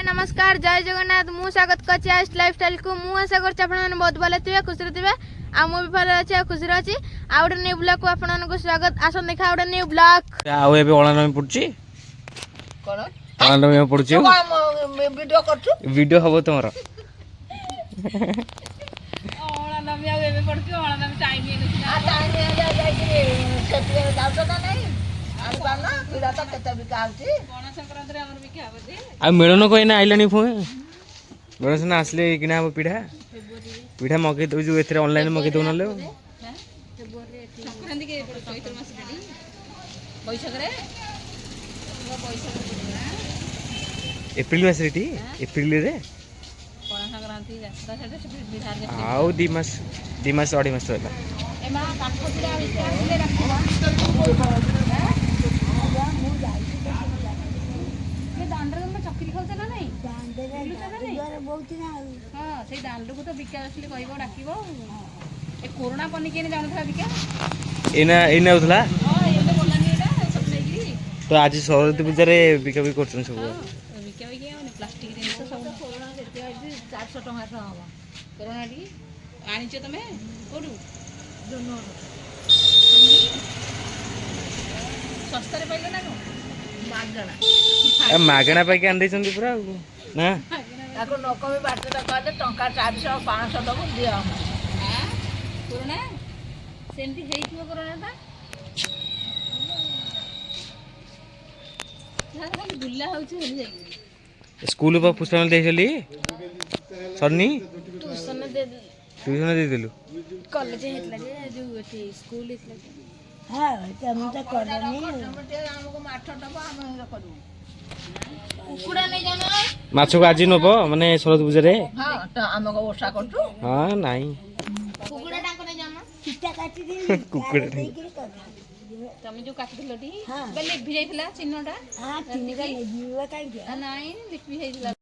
नमस्कार जय जगन्नाथ मु स्वागत करछि आज लाइफस्टाइल को मु आशा करछि आपण माने बहुत भले थिबे खुशी थिबे आ मु भी भले अछि खुशी रहछि आ ओडे न्यू ब्लॉग को आपण को स्वागत आसन देखा ओडे न्यू ब्लॉग आ एबे ओळानमी पडछि कोन ओळानमी पडछि वीडियो करछु वीडियो हबो तमर ओळानमी आ एबे पडछि ओळानमी टाइम हे नछि आ टाइम हे जा कि सेट जाउतो ना नहीं आनी पाना पीड़ा त केते बिका होछि कोन संक्रांत रे हमर बिका होछि आ मिळनो कइना आइलानी फोन गणेशना आसले किना हबो पीढ़ा पीढ़ा मगे दउ जो एथरे ऑनलाइन मगे दउ नले संक्रांति के चैत्र मास रेडी पैसा करे पैसा एप्रिल मास रेटी एप्रिल रे कोन संक्रांति जात्रा सेटे बिहार के आउ 2 मास 2.5 मास रहला एमा काठो पिड़ा आसले रखबा दांडर में चक्री खाउछ ना नहीं दांडर बहुत ना हां से दांडर को तो बिका असले कहबो डाकिबो ए कोरोना पनी केने जानो था बिका एना उथला हां एते बोलानी एटा सब लेगी तो आज सरस्वती पूजा रे बिका भी करछन सब बिका भी के प्लास्टिक जिनिस सब कोरोना सेते 400 टका था हवा कोरोना डी आनिछ तमे कोडू जोनो सस्ता रे पाइले ना को मागणा पाई के आन दैछन पूरा ना ताको नकमी बाटे त कहले टंका 400 500 दबो दिया हां कोरोना सेमती हेइथियो कोरोना ता यार खाली बुल्ला होउछ हेली जाई स्कूल पर पुस्तक देइछली सरनी ट्यूशन दे देलु कॉलेज हेतला जे जो एठी स्कूल हेतला हां हम त करनी हमको माठ दबो हम करू कुकुड़ा नहीं जानो माछ को आज नबो माने सरस्वती पूजा रे हां त हमको ओसा करछु हां नाही कुकुड़ा टाको नहीं जानो चिट्टा काटी दे कुकुड़ा तमे जो काटी दिलटी बेले भी जाइतला चिन्हटा हां चिन्ह का ले जीवा काई नहीं लिख भी जाइतला